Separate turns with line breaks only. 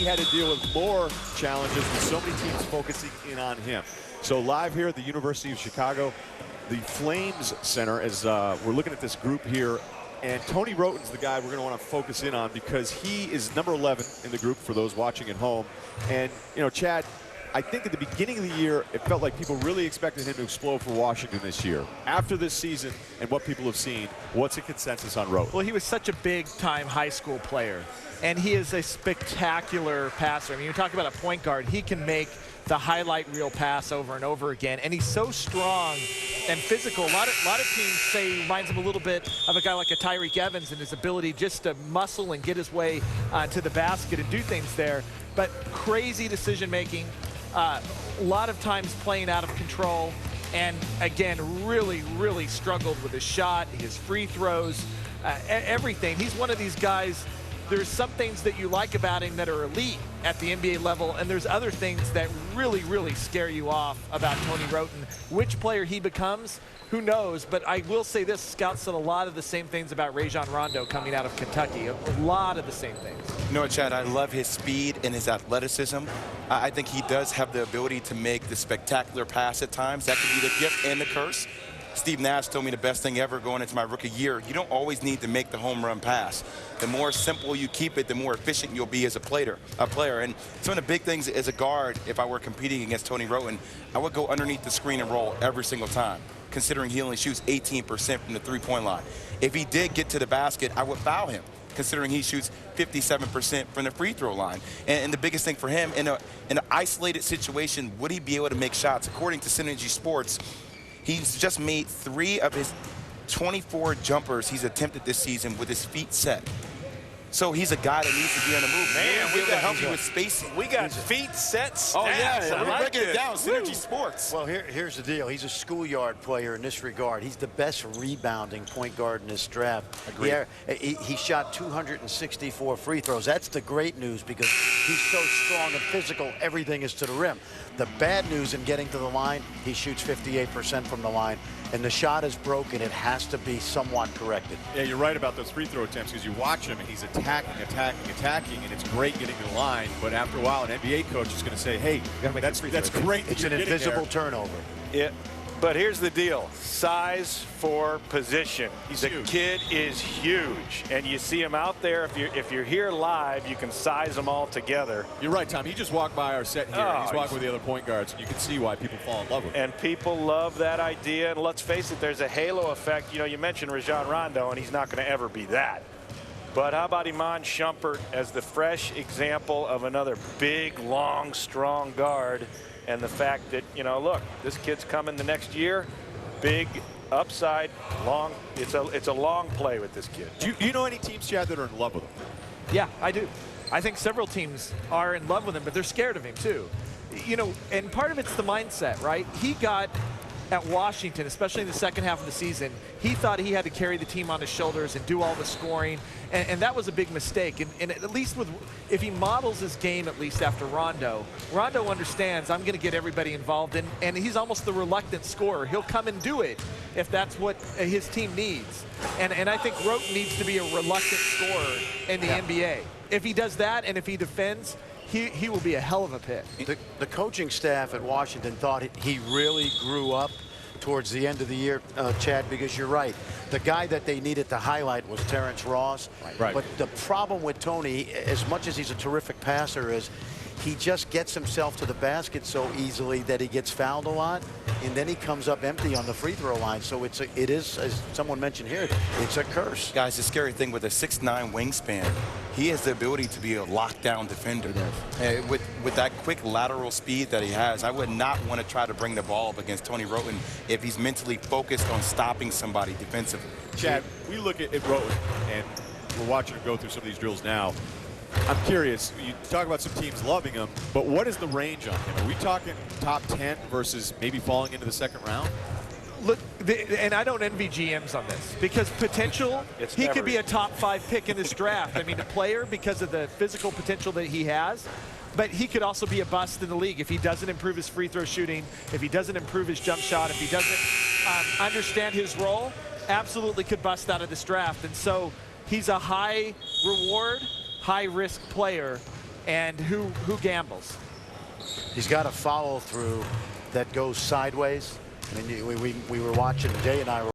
he had to deal with more challenges with so many teams focusing in on him. So live here at the University of Chicago, the Flames Center, as we're looking at this group here, and Tony Wroten's the guy we're going to want to focus in on because he is number 11 in the group for those watching at home. And, you know, Chad, I think at the beginning of the year, it felt like people really expected him to explode for Washington this year. After this season and what people have seen, what's the consensus on Wroten?
Well, he was such a big-time high school player, and he is a spectacular passer. I mean, you talk about a point guard. He can make the highlight reel pass over and over again, and he's so strong and physical. A lot of teams say he reminds him a little bit of a guy like a Tyreke Evans and his ability just to muscle and get his way to the basket and do things there. But crazy decision-making. A lot of times playing out of control, and again, really struggled with his shot, his free throws, everything. He's one of these guys, there's some things that you like about him that are elite at the NBA level, and there's other things that really scare you off about Tony Wroten. Which player he becomes, who knows? But I will say this, scouts said a lot of the same things about Rajon Rondo coming out of Kentucky. A lot of the same things.
You know, Chad, I love his speed and his athleticism. I think he does have the ability to make the spectacular pass at times. That could be the gift and the curse. Steve Nash told me the best thing ever going into my rookie year, you don't always need to make the home run pass. The more simple you keep it, the more efficient you'll be as a player. And some of the big things as a guard, if I were competing against Tony Wroten, I would go underneath the screen and roll every single time, considering he only shoots 18% from the three-point line. If he did get to the basket, I would foul him, considering he shoots 57% from the free throw line. And the biggest thing for him, in an isolated situation, would he be able to make shots? According to Synergy Sports, he's just made 3 of his 24 jumpers he's attempted this season with his feet set. So he's a guy that needs to be on the move.
Man,
we got to help you with spacing.
We got feet set stats.
Oh, yeah.
We're
breaking it down. Synergy Sports.
Well, here's the deal. He's a schoolyard player in this regard. He's the best rebounding point guard in this draft.
Agreed.
Yeah, he shot 264 free throws. That's the great news because he's so strong and physical, everything is to the rim. The bad news in getting to the line, he shoots 58% from the line, and the shot is broken. It has to be somewhat corrected.
Yeah, you're right about those free throw attempts because you watch him and he's attacking, and it's great getting to the line. But after a while, an NBA coach is going to say, hey, that's great.
It's an invisible turnover.
But here's the deal. Size for position. The kid is huge. And you see him out there. If you're here live, you can size them all together.
You're right, Tom. He just walked by our set here. He's walking with the other point guards, and you can see why people fall in love with him.
And people love that idea. And let's face it, there's a halo effect. You know, you mentioned Rajon Rondo, and he's not going to ever be that. But how about Iman Shumpert as the fresh example of another big, long, strong guard? And the fact that, you know, look, this kid's coming the next year, big upside, long. It's a long play with this kid.
Do you know any teams, Chad, that are in love with him?
Yeah, I do. I think several teams are in love with him, but they're scared of him too. You know, and part of it's the mindset, right? He got at Washington, especially in the second half of the season, he thought he had to carry the team on his shoulders and do all the scoring, and that was a big mistake. And at least if he models his game, at least after Rondo understands I'm going to get everybody involved, and he's almost the reluctant scorer. He'll come and do it if that's what his team needs. And I think Wroten needs to be a reluctant scorer in the NBA. If he does that, and if he defends, he will be a hell of a pick.
The coaching staff at Washington thought he really grew up towards the end of the year, Chad, because you're right. The guy that they needed to highlight was Terrence Ross.
Right.
But the problem with Tony, as much as he's a terrific passer, is he just gets himself to the basket so easily that he gets fouled a lot, and then he comes up empty on the free throw line. So it is, as someone mentioned here, it's a curse.
Guys, the scary thing with a 6'9" wingspan, he has the ability to be a lockdown defender. With that quick lateral speed that he has, I would not want to try to bring the ball up against Tony Wroten if he's mentally focused on stopping somebody defensively.
Chad, we look at Wroten, and we're watching him go through some of these drills now. I'm curious, you talk about some teams loving him, but what is the range on him? Are we talking top 10 versus maybe falling into the second round?
Look, and I don't envy GMs on this because potential, he could be a top 5 pick in this draft. I mean, a player because of the physical potential that he has, but he could also be a bust in the league if he doesn't improve his free throw shooting, if he doesn't improve his jump shot, if he doesn't understand his role, absolutely could bust out of this draft. And so he's a high reward, high-risk player And who gambles?
He's got a follow through that goes sideways. I mean, we were watching, Jay and I were